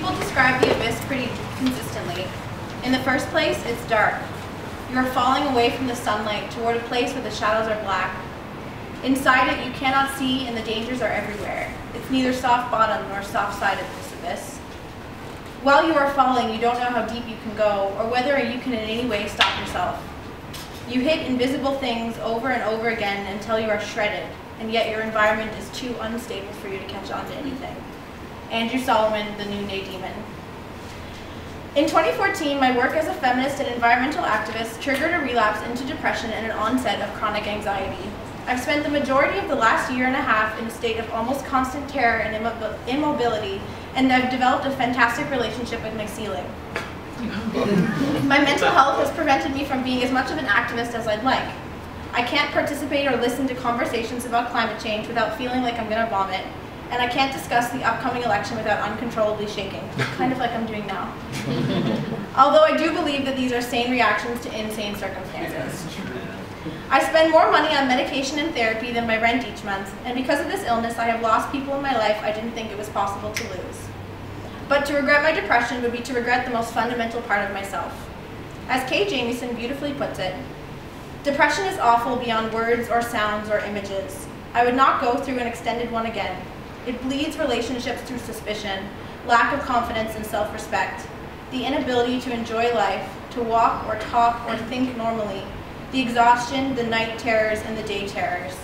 people describe the abyss pretty consistently. In the first place, it's dark. You are falling away from the sunlight toward a place where the shadows are black. Inside it, you cannot see, and the dangers are everywhere. It's neither soft-bottomed nor soft-sided, this abyss. While you are falling, you don't know how deep you can go, or whether you can in any way stop yourself. You hit invisible things over and over again until you are shredded, and yet your environment is too unstable for you to catch on to anything. Andrew Solomon, The Noonday Demon. In 2014, my work as a feminist and environmental activist triggered a relapse into depression and an onset of chronic anxiety. I've spent the majority of the last year and a half in a state of almost constant terror and immobility, and I've developed a fantastic relationship with my ceiling. My mental health has prevented me from being as much of an activist as I'd like. I can't participate or listen to conversations about climate change without feeling like I'm going to vomit, and I can't discuss the upcoming election without uncontrollably shaking, kind of like I'm doing now. Although I do believe that these are sane reactions to insane circumstances. I spend more money on medication and therapy than my rent each month, and because of this illness, I have lost people in my life I didn't think it was possible to lose. But to regret my depression would be to regret the most fundamental part of myself. As Kay Jamieson beautifully puts it, depression is awful beyond words or sounds or images. I would not go through an extended one again. It bleeds relationships through suspicion, lack of confidence and self-respect, the inability to enjoy life, to walk or talk or think normally, the exhaustion, the night terrors, and the day terrors.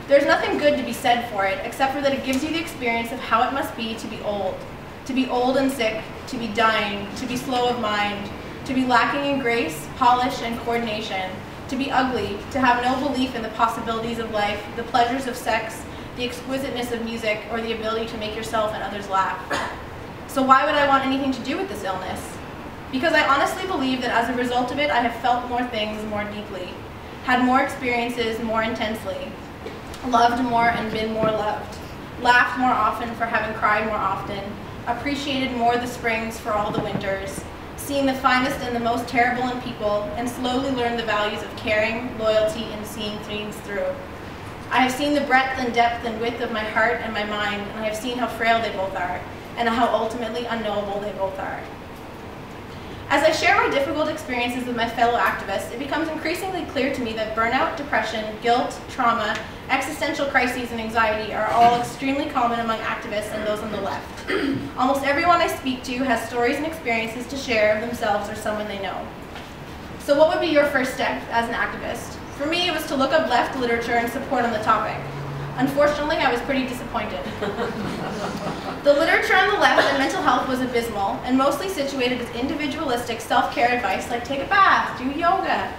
There's nothing good to be said for it, except for that it gives you the experience of how it must be to be old and sick, to be dying, to be slow of mind, to be lacking in grace, polish, and coordination, to be ugly, to have no belief in the possibilities of life, the pleasures of sex, the exquisiteness of music, or the ability to make yourself and others laugh. So why would I want anything to do with this illness? Because I honestly believe that as a result of it, I have felt more things more deeply, had more experiences more intensely, loved more and been more loved, laughed more often for having cried more often, appreciated more the springs for all the winters, seen the finest and the most terrible in people, and slowly learned the values of caring, loyalty, and seeing things through. I have seen the breadth and depth and width of my heart and my mind, and I have seen how frail they both are, and how ultimately unknowable they both are. As I share my difficult experiences with my fellow activists, it becomes increasingly clear to me that burnout, depression, guilt, trauma, existential crises, and anxiety are all extremely common among activists and those on the left. Almost everyone I speak to has stories and experiences to share of themselves or someone they know. So what would be your first step as an activist? For me, it was to look up left literature and support on the topic. Unfortunately, I was pretty disappointed. The literature on the left on mental health was abysmal and mostly situated as individualistic self-care advice like take a bath, do yoga.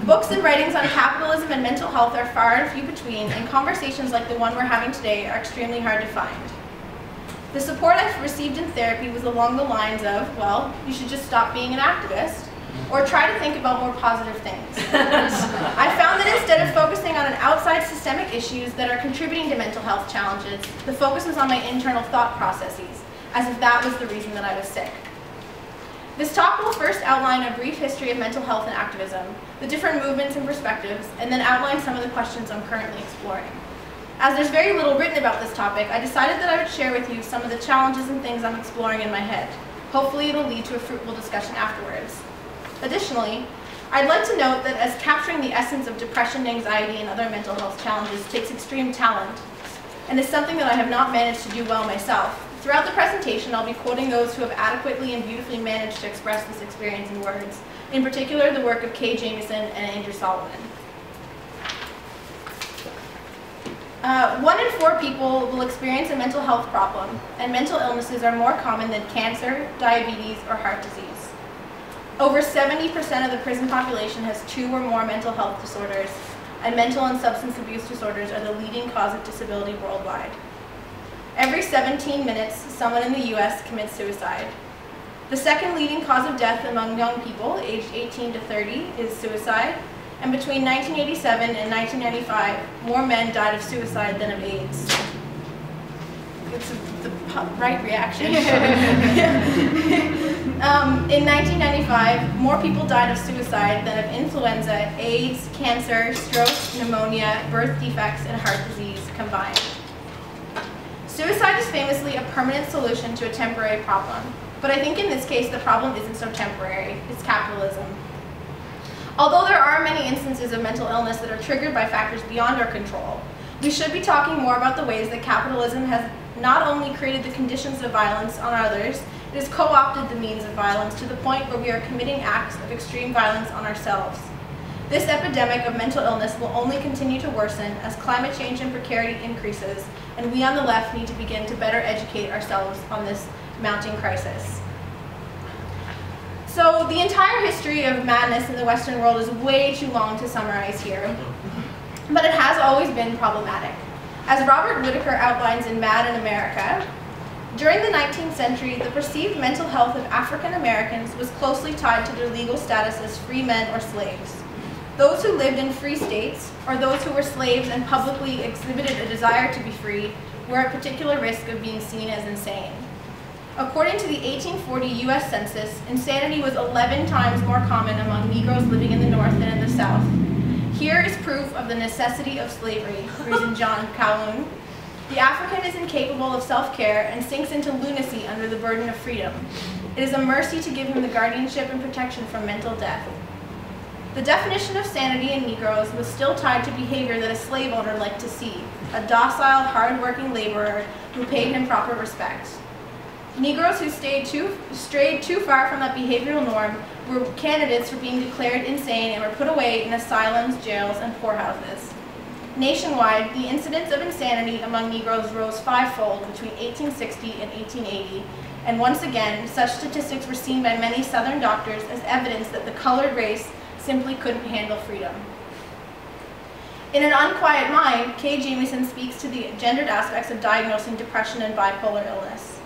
Books and writings on capitalism and mental health are far and few between, and conversations like the one we're having today are extremely hard to find. The support I've received in therapy was along the lines of, well, you should just stop being an activist, or try to think about more positive things. I found that instead of focusing on an outside systemic issues that are contributing to mental health challenges, the focus was on my internal thought processes, as if that was the reason that I was sick. This talk will first outline a brief history of mental health and activism, the different movements and perspectives, and then outline some of the questions I'm currently exploring. As there's very little written about this topic, I decided that I would share with you some of the challenges and things I'm exploring in my head. Hopefully it'll lead to a fruitful discussion afterwards. Additionally, I'd like to note that as capturing the essence of depression, anxiety, and other mental health challenges takes extreme talent, and is something that I have not managed to do well myself, throughout the presentation I'll be quoting those who have adequately and beautifully managed to express this experience in words, in particular the work of Kay Jamieson and Andrew Solomon. 1 in 4 people will experience a mental health problem, and mental illnesses are more common than cancer, diabetes, or heart disease. Over 70% of the prison population has 2 or more mental health disorders, and mental and substance abuse disorders are the leading cause of disability worldwide. Every 17 minutes, someone in the US commits suicide. The second leading cause of death among young people, aged 18 to 30, is suicide, and between 1987 and 1995, more men died of suicide than of AIDS. It's the right reaction. In 1995, more people died of suicide than of influenza, AIDS, cancer, stroke, pneumonia, birth defects, and heart disease combined. Suicide is famously a permanent solution to a temporary problem, but I think in this case the problem isn't so temporary, it's capitalism. Although there are many instances of mental illness that are triggered by factors beyond our control, we should be talking more about the ways that capitalism has not only created the conditions of violence on others, it has co-opted the means of violence to the point where we are committing acts of extreme violence on ourselves. This epidemic of mental illness will only continue to worsen as climate change and precarity increases, and we on the left need to begin to better educate ourselves on this mounting crisis. So the entire history of madness in the Western world is way too long to summarize here, but it has always been problematic. As Robert Whitaker outlines in Mad in America, during the 19th century, the perceived mental health of African Americans was closely tied to their legal status as free men or slaves. Those who lived in free states, or those who were slaves and publicly exhibited a desire to be free, were at particular risk of being seen as insane. According to the 1840 U.S. Census, insanity was 11 times more common among Negroes living in the North than in the South. Here is proof of the necessity of slavery, reasoned John Calhoun. The African is incapable of self-care and sinks into lunacy under the burden of freedom. It is a mercy to give him the guardianship and protection from mental death. The definition of sanity in Negroes was still tied to behavior that a slave owner liked to see, a docile, hard-working laborer who paid him proper respect. Negroes who strayed too far from that behavioral norm were candidates for being declared insane and were put away in asylums, jails, and poorhouses. Nationwide, the incidence of insanity among Negroes rose fivefold between 1860 and 1880, and once again, such statistics were seen by many Southern doctors as evidence that the colored race simply couldn't handle freedom. In An Unquiet Mind, Kay Jamieson speaks to the gendered aspects of diagnosing depression and bipolar illness.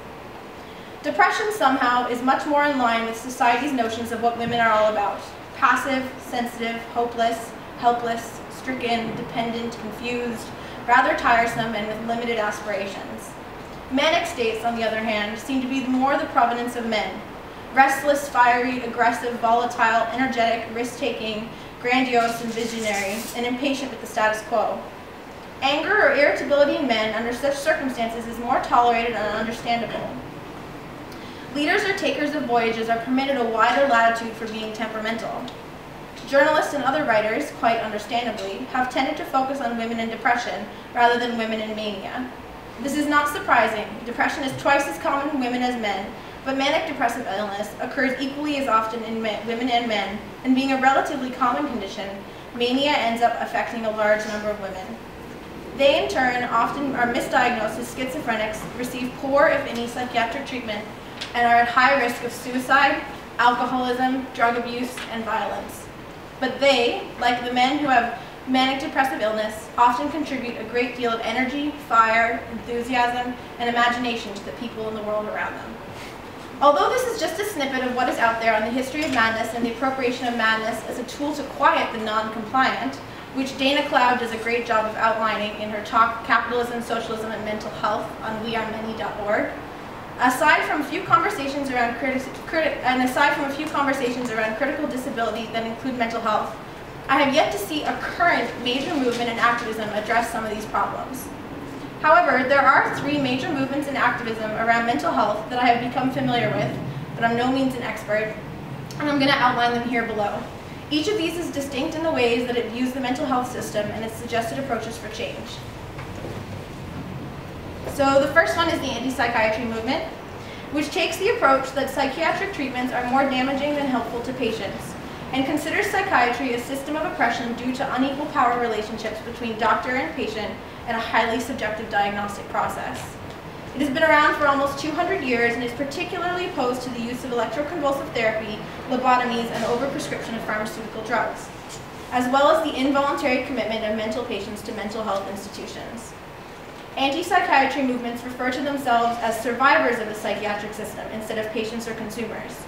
Depression somehow is much more in line with society's notions of what women are all about: passive, sensitive, hopeless, helpless, stricken, dependent, confused, rather tiresome, and with limited aspirations. Manic states, on the other hand, seem to be more the provenance of men: restless, fiery, aggressive, volatile, energetic, risk-taking, grandiose, and visionary, and impatient with the status quo. Anger or irritability in men under such circumstances is more tolerated and understandable. Leaders or takers of voyages are permitted a wider latitude for being temperamental. Journalists and other writers, quite understandably, have tended to focus on women in depression rather than women in mania. This is not surprising. Depression is twice as common in women as men, but manic depressive illness occurs equally as often in women and men, and being a relatively common condition, mania ends up affecting a large number of women. They, in turn, often are misdiagnosed as schizophrenics, receive poor, if any, psychiatric treatment, and are at high risk of suicide, alcoholism, drug abuse, and violence. But they, like the men who have manic depressive illness, often contribute a great deal of energy, fire, enthusiasm, and imagination to the people in the world around them. Although this is just a snippet of what is out there on the history of madness and the appropriation of madness as a tool to quiet the non-compliant, which Dana Cloud does a great job of outlining in her talk, Capitalism, Socialism, and Mental Health on wearemany.org, aside from a few conversations around critical disability that include mental health, I have yet to see a current major movement in activism address some of these problems. However, there are three major movements in activism around mental health that I have become familiar with, but I'm no means an expert, and I'm going to outline them here below. Each of these is distinct in the ways that it views the mental health system and its suggested approaches for change. So the first one is the anti-psychiatry movement, which takes the approach that psychiatric treatments are more damaging than helpful to patients, and considers psychiatry a system of oppression due to unequal power relationships between doctor and patient and a highly subjective diagnostic process. It has been around for almost 200 years and is particularly opposed to the use of electroconvulsive therapy, lobotomies, and overprescription of pharmaceutical drugs, as well as the involuntary commitment of mental patients to mental health institutions. Anti-psychiatry movements refer to themselves as survivors of the psychiatric system instead of patients or consumers.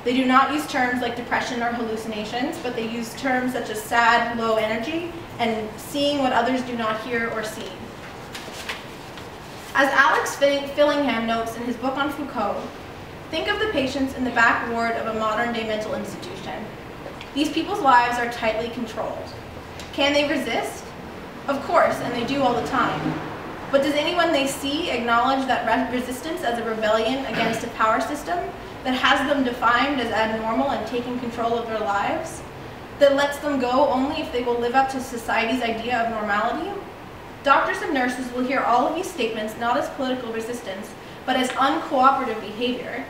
They do not use terms like depression or hallucinations, but they use terms such as sad, low energy, and seeing what others do not hear or see. As Alex Fillingham notes in his book on Foucault, think of the patients in the back ward of a modern-day mental institution. These people's lives are tightly controlled. Can they resist? Of course, and they do all the time. But does anyone they see acknowledge that resistance as a rebellion against a power system that has them defined as abnormal and taking control of their lives? That lets them go only if they will live up to society's idea of normality? Doctors and nurses will hear all of these statements not as political resistance, but as uncooperative behavior,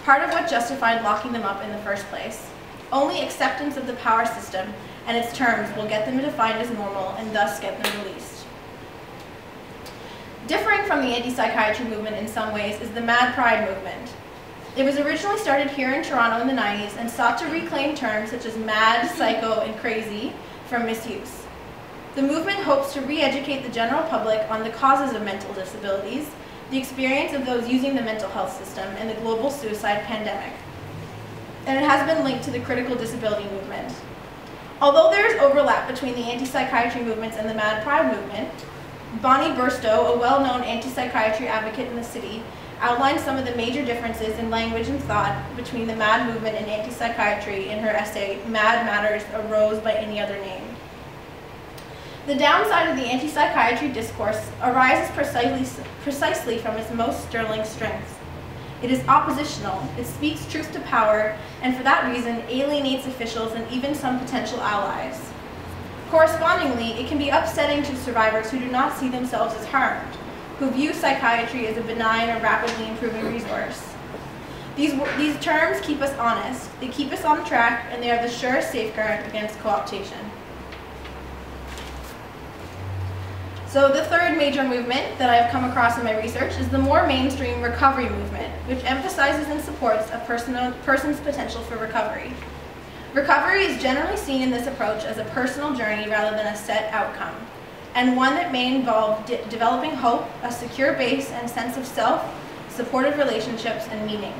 part of what justified locking them up in the first place. Only acceptance of the power system and its terms will get them defined as normal and thus get them released. Differing from the anti-psychiatry movement in some ways is the Mad Pride movement. It was originally started here in Toronto in the 90s and sought to reclaim terms such as mad, psycho, and crazy from misuse. The movement hopes to re-educate the general public on the causes of mental disabilities, the experience of those using the mental health system, and the global suicide pandemic. And it has been linked to the critical disability movement. Although there is overlap between the anti-psychiatry movements and the Mad Pride movement, Bonnie Burstow, a well-known anti-psychiatry advocate in the city, outlined some of the major differences in language and thought between the MAD movement and anti-psychiatry in her essay, Mad Matters Arose by Any Other Name. The downside of the anti-psychiatry discourse arises precisely from its most sterling strengths. It is oppositional, it speaks truth to power, and for that reason alienates officials and even some potential allies. Correspondingly, it can be upsetting to survivors who do not see themselves as harmed, who view psychiatry as a benign or rapidly improving resource. These terms keep us honest, they keep us on track, and they are the surest safeguard against co-optation. So the third major movement that I have come across in my research is the more mainstream recovery movement, which emphasizes and supports a person's potential for recovery. Recovery is generally seen in this approach as a personal journey rather than a set outcome, and one that may involve developing hope, a secure base and sense of self, supportive relationships, and meaning.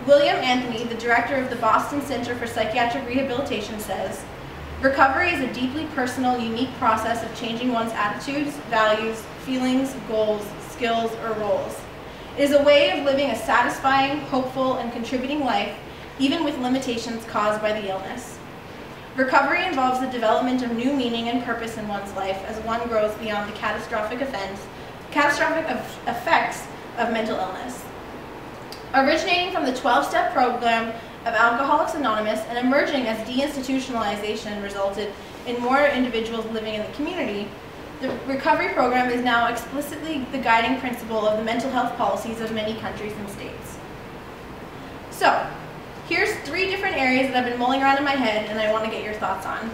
William Anthony, the director of the Boston Center for Psychiatric Rehabilitation, says, "Recovery is a deeply personal, unique process of changing one's attitudes, values, feelings, goals, skills, or roles. It is a way of living a satisfying, hopeful, and contributing life, even with limitations caused by the illness. Recovery involves the development of new meaning and purpose in one's life as one grows beyond the catastrophic effects of mental illness." Originating from the 12-step program of Alcoholics Anonymous and emerging as deinstitutionalization resulted in more individuals living in the community, the recovery program is now explicitly the guiding principle of the mental health policies of many countries and states. So, here's 3 different areas that I've been mulling around in my head and I want to get your thoughts on.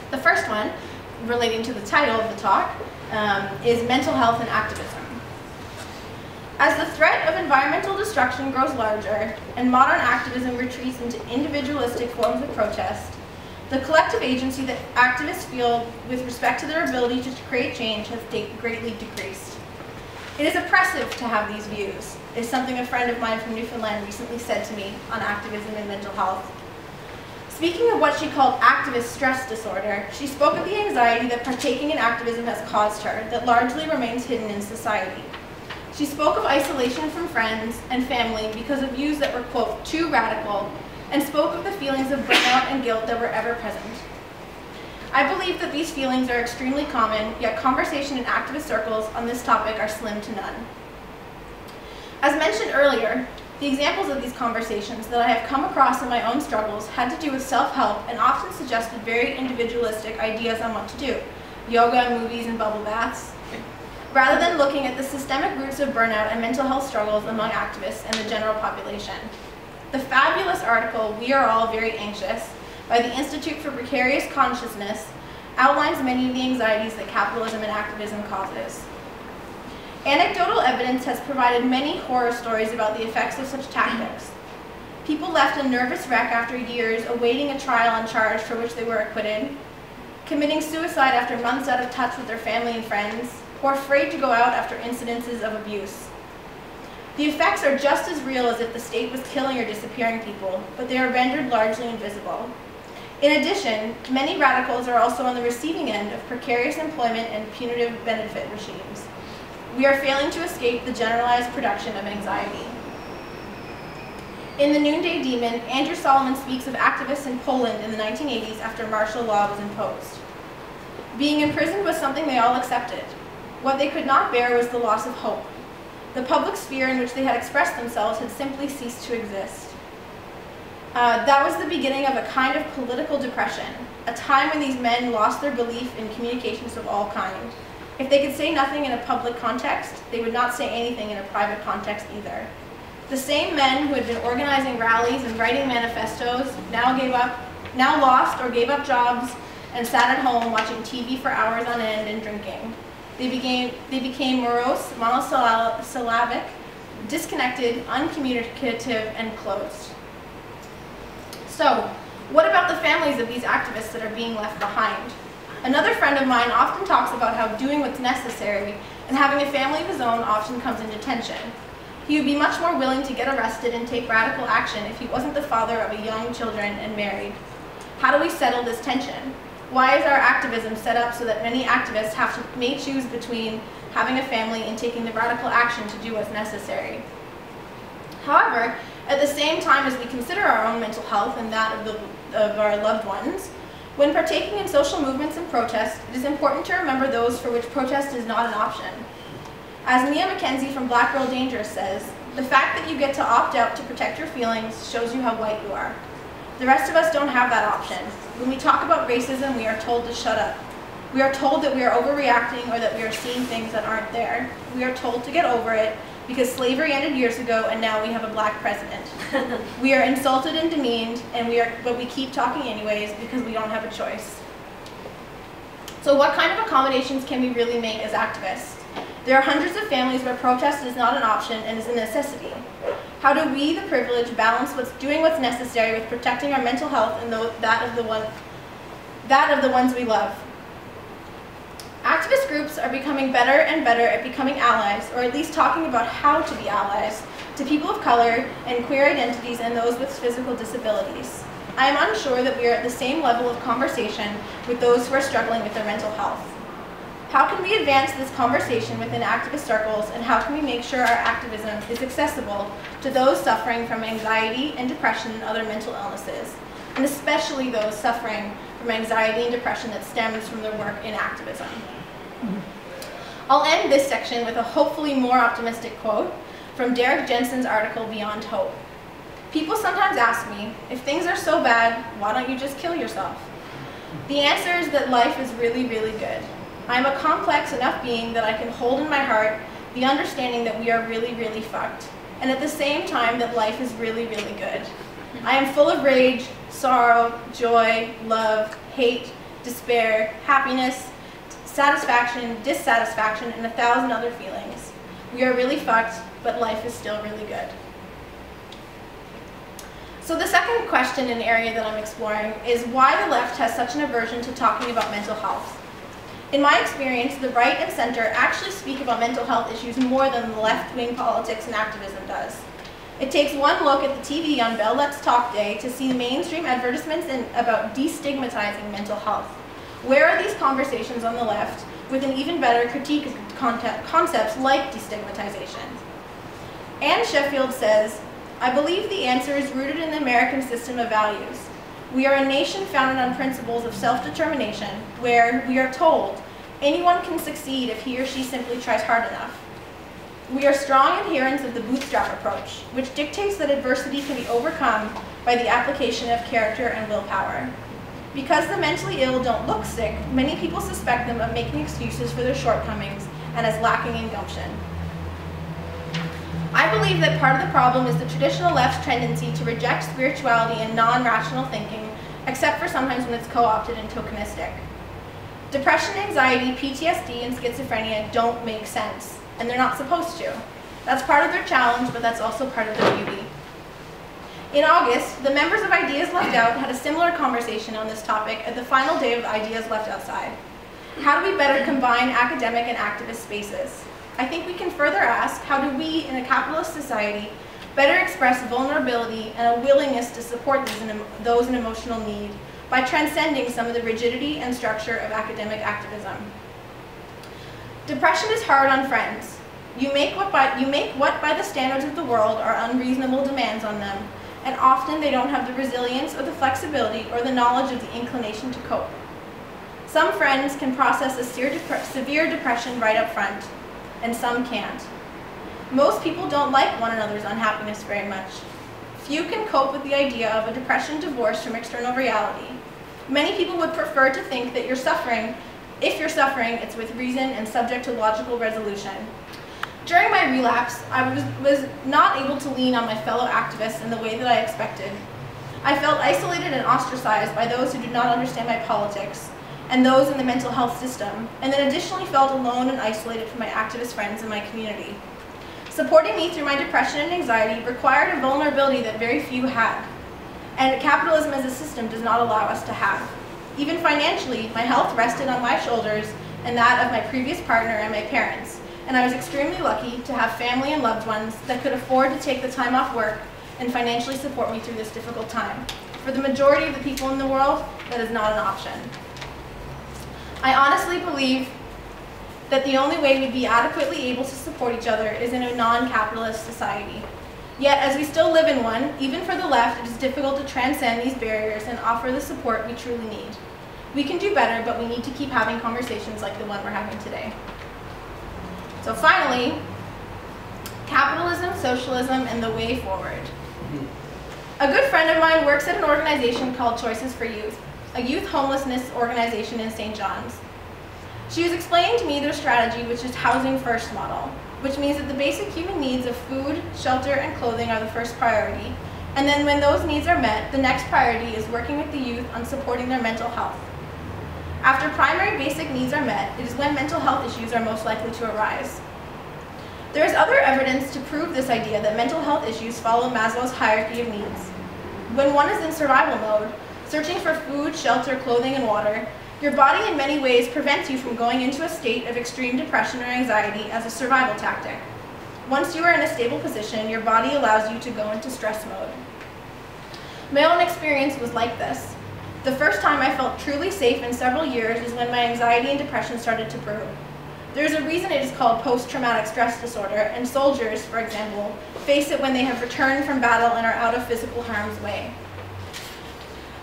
The first one, relating to the title of the talk, is mental health and activism. As the threat of environmental destruction grows larger and modern activism retreats into individualistic forms of protest, the collective agency that activists feel with respect to their ability to create change has greatly decreased. It is oppressive to have these views, is something a friend of mine from Newfoundland recently said to me on activism and mental health. Speaking of what she called activist stress disorder, she spoke of the anxiety that partaking in activism has caused her that largely remains hidden in society. She spoke of isolation from friends and family because of views that were, quote, too radical, and spoke of the feelings of burnout and guilt that were ever present. I believe that these feelings are extremely common, yet conversation in activist circles on this topic are slim to none. As mentioned earlier, the examples of these conversations that I have come across in my own struggles had to do with self-help and often suggested very individualistic ideas on what to do, yoga, movies, and bubble baths, rather than looking at the systemic roots of burnout and mental health struggles among activists and the general population. The fabulous article, "We Are All Very Anxious," by the Institute for Precarious Consciousness, outlines many of the anxieties that capitalism and activism causes. Anecdotal evidence has provided many horror stories about the effects of such tactics. People left a nervous wreck after years awaiting a trial on charge for which they were acquitted, committing suicide after months out of touch with their family and friends, or afraid to go out after incidences of abuse. The effects are just as real as if the state was killing or disappearing people, but they are rendered largely invisible. In addition, many radicals are also on the receiving end of precarious employment and punitive benefit regimes. We are failing to escape the generalized production of anxiety. In The Noonday Demon, Andrew Solomon speaks of activists in Poland in the 1980s after martial law was imposed. Being imprisoned was something they all accepted. What they could not bear was the loss of hope. The public sphere in which they had expressed themselves had simply ceased to exist. That was the beginning of a kind of political depression, a time when these men lost their belief in communications of all kinds. If they could say nothing in a public context, they would not say anything in a private context either. The same men who had been organizing rallies and writing manifestos now lost or gave up jobs and sat at home watching TV for hours on end and drinking. They became morose, monosyllabic, disconnected, uncommunicative, and closed. So, what about the families of these activists that are being left behind? Another friend of mine often talks about how doing what's necessary and having a family of his own often comes into tension. He would be much more willing to get arrested and take radical action if he wasn't the father of young children and married. How do we settle this tension? Why is our activism set up so that many activists may choose between having a family and taking the radical action to do what's necessary? However, at the same time as we consider our own mental health and that of our loved ones, when partaking in social movements and protests, it is important to remember those for which protest is not an option. As Mia McKenzie from Black Girl Dangerous says, the fact that you get to opt out to protect your feelings shows you how white you are. The rest of us don't have that option. When we talk about racism, we are told to shut up. We are told that we are overreacting or that we are seeing things that aren't there. We are told to get over it because slavery ended years ago and now we have a black president. We are insulted and demeaned, but we keep talking anyways because we don't have a choice. So what kind of accommodations can we really make as activists? There are hundreds of families where protest is not an option and is a necessity. How do we, the privileged, balance doing what's necessary with protecting our mental health and that of the ones we love? Activist groups are becoming better and better at becoming allies, or at least talking about how to be allies, to people of color and queer identities and those with physical disabilities. I am unsure that we are at the same level of conversation with those who are struggling with their mental health. How can we advance this conversation within activist circles, and how can we make sure our activism is accessible to those suffering from anxiety and depression and other mental illnesses, and especially those suffering from anxiety and depression that stems from their work in activism? I'll end this section with a hopefully more optimistic quote from Derek Jensen's article, Beyond Hope. People sometimes ask me, if things are so bad, why don't you just kill yourself? The answer is that life is really, really good. I am a complex enough being that I can hold in my heart the understanding that we are really, really fucked, and at the same time that life is really, really good. I am full of rage, sorrow, joy, love, hate, despair, happiness, satisfaction, dissatisfaction, and 1,000 other feelings. We are really fucked, but life is still really good. So the second question and area that I'm exploring is why the left has such an aversion to talking about mental health. In my experience, the right and center actually speak about mental health issues more than the left-wing politics and activism does. It takes one look at the TV on Bell Let's Talk Day to see mainstream advertisements about destigmatizing mental health. Where are these conversations on the left with an even better critique of concepts like destigmatization? Anne Sheffield says, I believe the answer is rooted in the American system of values. We are a nation founded on principles of self-determination, where we are told anyone can succeed if he or she simply tries hard enough. We are strong adherents of the bootstrap approach, which dictates that adversity can be overcome by the application of character and willpower. Because the mentally ill don't look sick, many people suspect them of making excuses for their shortcomings and as lacking in gumption. I believe that part of the problem is the traditional left's tendency to reject spirituality and non-rational thinking, except for sometimes when it's co-opted and tokenistic. Depression, anxiety, PTSD, and schizophrenia don't make sense, and they're not supposed to. That's part of their challenge, but that's also part of their beauty. In August, the members of Ideas Left Out had a similar conversation on this topic at the final day of Ideas Left Outside. How do we better combine academic and activist spaces? I think we can further ask, how do we, in a capitalist society, better express vulnerability and a willingness to support those in emotional need by transcending some of the rigidity and structure of academic activism? Depression is hard on friends. You make what by the standards of the world are unreasonable demands on them, and often they don't have the resilience or the flexibility or the knowledge of the inclination to cope. Some friends can process a severe depression right up front, and some can't. Most people don't like one another's unhappiness very much. Few can cope with the idea of a depression divorced from external reality. Many people would prefer to think that you're suffering. If you're suffering, it's with reason and subject to logical resolution. During my relapse, I was not able to lean on my fellow activists in the way that I expected. I felt isolated and ostracized by those who did not understand my politics, and those in the mental health system, and then additionally felt alone and isolated from my activist friends in my community. Supporting me through my depression and anxiety required a vulnerability that very few had, and capitalism as a system does not allow us to have. Even financially, my health rested on my shoulders and that of my previous partner and my parents, and I was extremely lucky to have family and loved ones that could afford to take the time off work and financially support me through this difficult time. For the majority of the people in the world, that is not an option. I honestly believe that the only way we'd be adequately able to support each other is in a non-capitalist society. Yet, as we still live in one, even for the left, it is difficult to transcend these barriers and offer the support we truly need. We can do better, but we need to keep having conversations like the one we're having today. So finally, capitalism, socialism, and the way forward. A good friend of mine works at an organization called Choices for Youth, a youth homelessness organization in St. John's. She was explaining to me their strategy, which is housing first model, which means that the basic human needs of food, shelter, and clothing are the first priority. And then when those needs are met, the next priority is working with the youth on supporting their mental health. After primary basic needs are met, it is when mental health issues are most likely to arise. There is other evidence to prove this idea that mental health issues follow Maslow's hierarchy of needs. When one is in survival mode, searching for food, shelter, clothing, and water, your body in many ways prevents you from going into a state of extreme depression or anxiety as a survival tactic. Once you are in a stable position, your body allows you to go into stress mode. My own experience was like this. The first time I felt truly safe in several years is when my anxiety and depression started to brew. There is a reason it is called post-traumatic stress disorder, and soldiers, for example, face it when they have returned from battle and are out of physical harm's way.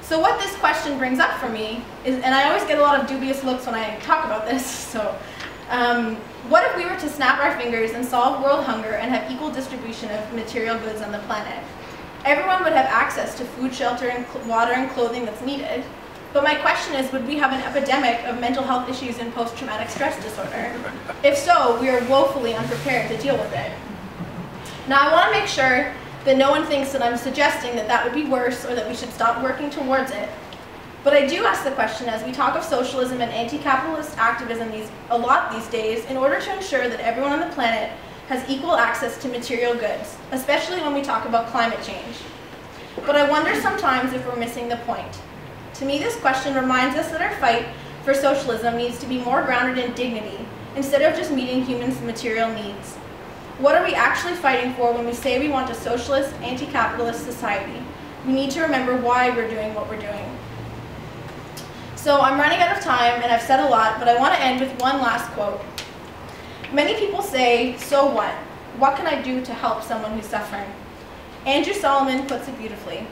So what this question brings up for me is, and I always get a lot of dubious looks when I talk about this, so what if we were to snap our fingers and solve world hunger and have equal distribution of material goods on the planet? Everyone would have access to food, shelter, and water and clothing that's needed. But my question is, would we have an epidemic of mental health issues and post-traumatic stress disorder? If so, we are woefully unprepared to deal with it. Now I want to make sure that no one thinks that I'm suggesting that that would be worse or that we should stop working towards it. But I do ask the question, as we talk of socialism and anti-capitalist activism a lot these days, in order to ensure that everyone on the planet has equal access to material goods, especially when we talk about climate change. But I wonder sometimes if we're missing the point. To me, this question reminds us that our fight for socialism needs to be more grounded in dignity, instead of just meeting humans' material needs. What are we actually fighting for when we say we want a socialist, anti-capitalist society? We need to remember why we're doing what we're doing. So I'm running out of time, and I've said a lot, but I want to end with one last quote. Many people say, so what? What can I do to help someone who's suffering? Andrew Solomon puts it beautifully.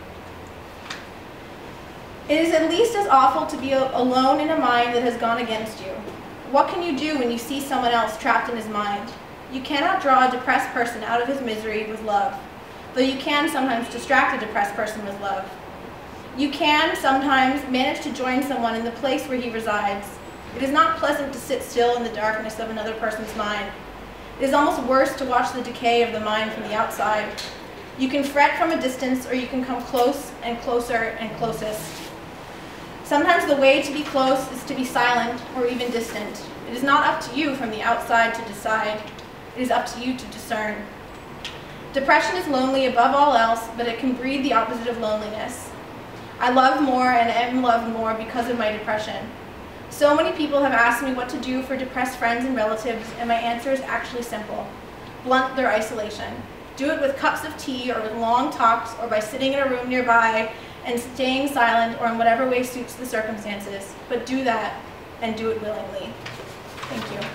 It is at least as awful to be alone in a mind that has gone against you. What can you do when you see someone else trapped in his mind? You cannot draw a depressed person out of his misery with love, though you can sometimes distract a depressed person with love. You can sometimes manage to join someone in the place where he resides. It is not pleasant to sit still in the darkness of another person's mind. It is almost worse to watch the decay of the mind from the outside. You can fret from a distance, or you can come close and closer and closest. Sometimes the way to be close is to be silent or even distant. It is not up to you from the outside to decide. It is up to you to discern. Depression is lonely above all else, but it can breed the opposite of loneliness. I love more and am loved more because of my depression. So many people have asked me what to do for depressed friends and relatives, and my answer is actually simple. Blunt their isolation. Do it with cups of tea or with long talks or by sitting in a room nearby and staying silent or in whatever way suits the circumstances. But do that and do it willingly. Thank you.